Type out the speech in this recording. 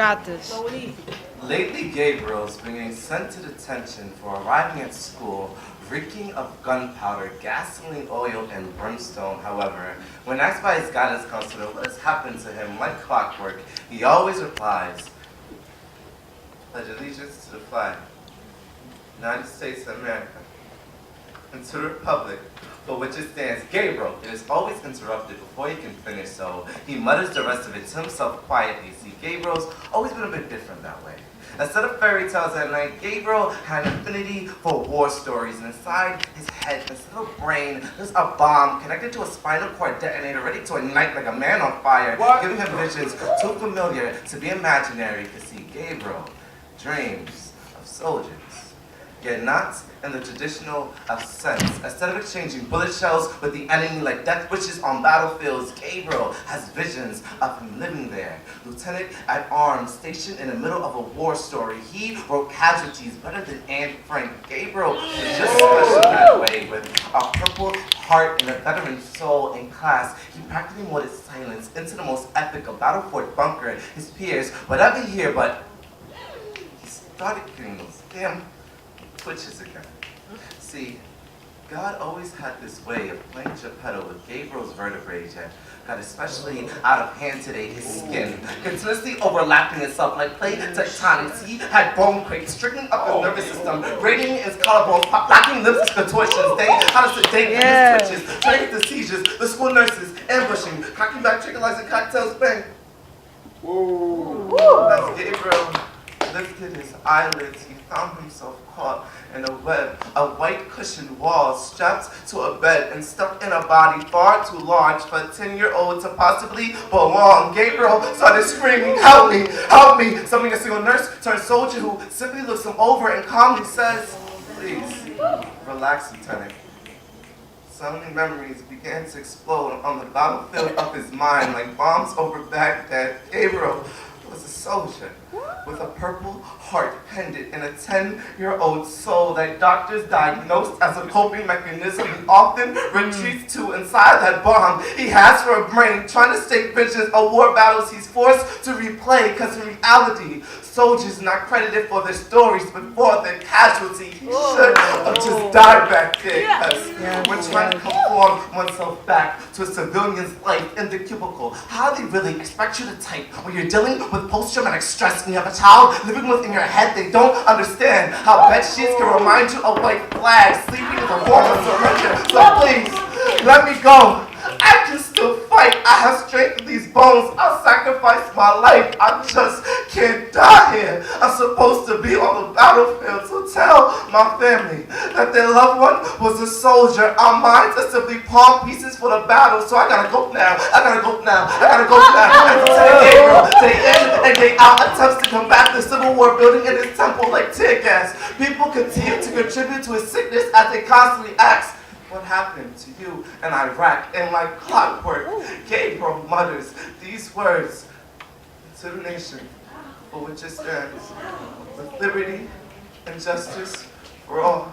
got this. Lately, Gabriel's been getting sent to detention for arriving at school reeking of gunpowder, gasoline, oil, and brimstone. However, when asked by his guidance counselor what has happened to him like clockwork, he always replies, "Pledge allegiance to the flag, United States of America, and to the republic for which it stands." Gabriel, it is always interrupted before he can finish, so he mutters the rest of it to himself quietly. See, Gabriel's always been a bit different that way. Instead of fairy tales at night, Gabriel had an affinity for war stories, and inside his head, his little brain, there's a bomb connected to a spinal cord detonator ready to ignite like a man on fire, giving him visions too familiar to be imaginary. To see, Gabriel dreams of soldiers, yet not in the traditional sense. Instead of exchanging bullet shells with the enemy like death wishes on battlefields, Gabriel has visions of him living there. Lieutenant at arms, stationed in the middle of a war story. He wrote casualties better than Anne Frank. Gabriel is just special that way, with a purple heart and a veteran soul in class. He practically molded silence into the most epic of Battleford Bunker. His peers would ever hear, but he started getting those damn twitches again. See, God always had this way of playing Geppetto with Gabriel's vertebrae, yet got especially out of hand today. His skin continuously overlapping itself like plate tectonics. He had bone quakes, stricken up his nervous system, grating his collarbones, lacking lips contortions. They had to sedate his twitches, training the seizures, the school nurses, ambushing, cracking back, tranquilizing cocktails, bang. Whoa. As Gabriel lifted his eyelids, he found himself caught in a web, a white cushioned wall strapped to a bed and stuck in a body far too large for a 10-year-old to possibly belong. Gabriel started screaming, "Help me, help me!" Summoning a single nurse turned soldier who simply looks him over and calmly says, "Please, relax, Lieutenant." Suddenly memories began to explode on the battlefield of his mind like bombs over Baghdad. Gabriel was a soldier with a purple heart pendant in a 10-year-old soul that doctors diagnosed as a coping mechanism he often retreats to inside that bomb he has for a brain, trying to stake visions of war battles he's forced to replay, because in reality, soldiers not credited for their stories but for their casualty. He should have just died back there, because when trying to conform oneself back to a civilian's life in the cubicle, how they really expect you to type when you're dealing with post-traumatic stress and you have a child living within your head. They don't understand how bed sheets can remind you of white flags. Sleeping is a form of surrender. So please, let me go. I can still fight. I have strength in these bones. I'll sacrifice my life. I just can't die here. I'm supposed to be on the battlefield. So tell my family that their loved one was a soldier. Our minds are simply palm pieces for the battle. So I gotta go now. I gotta go now. I gotta go now. And Lieutenant Gabriel, day in and day out, attempts to combat the Civil War building in his temple like tear gas. People continue to contribute to his sickness as they constantly ask, "What happened to you in Iraq?" And like clockwork, Gabriel mutters these words to the nation for which it stands, with liberty and justice for all.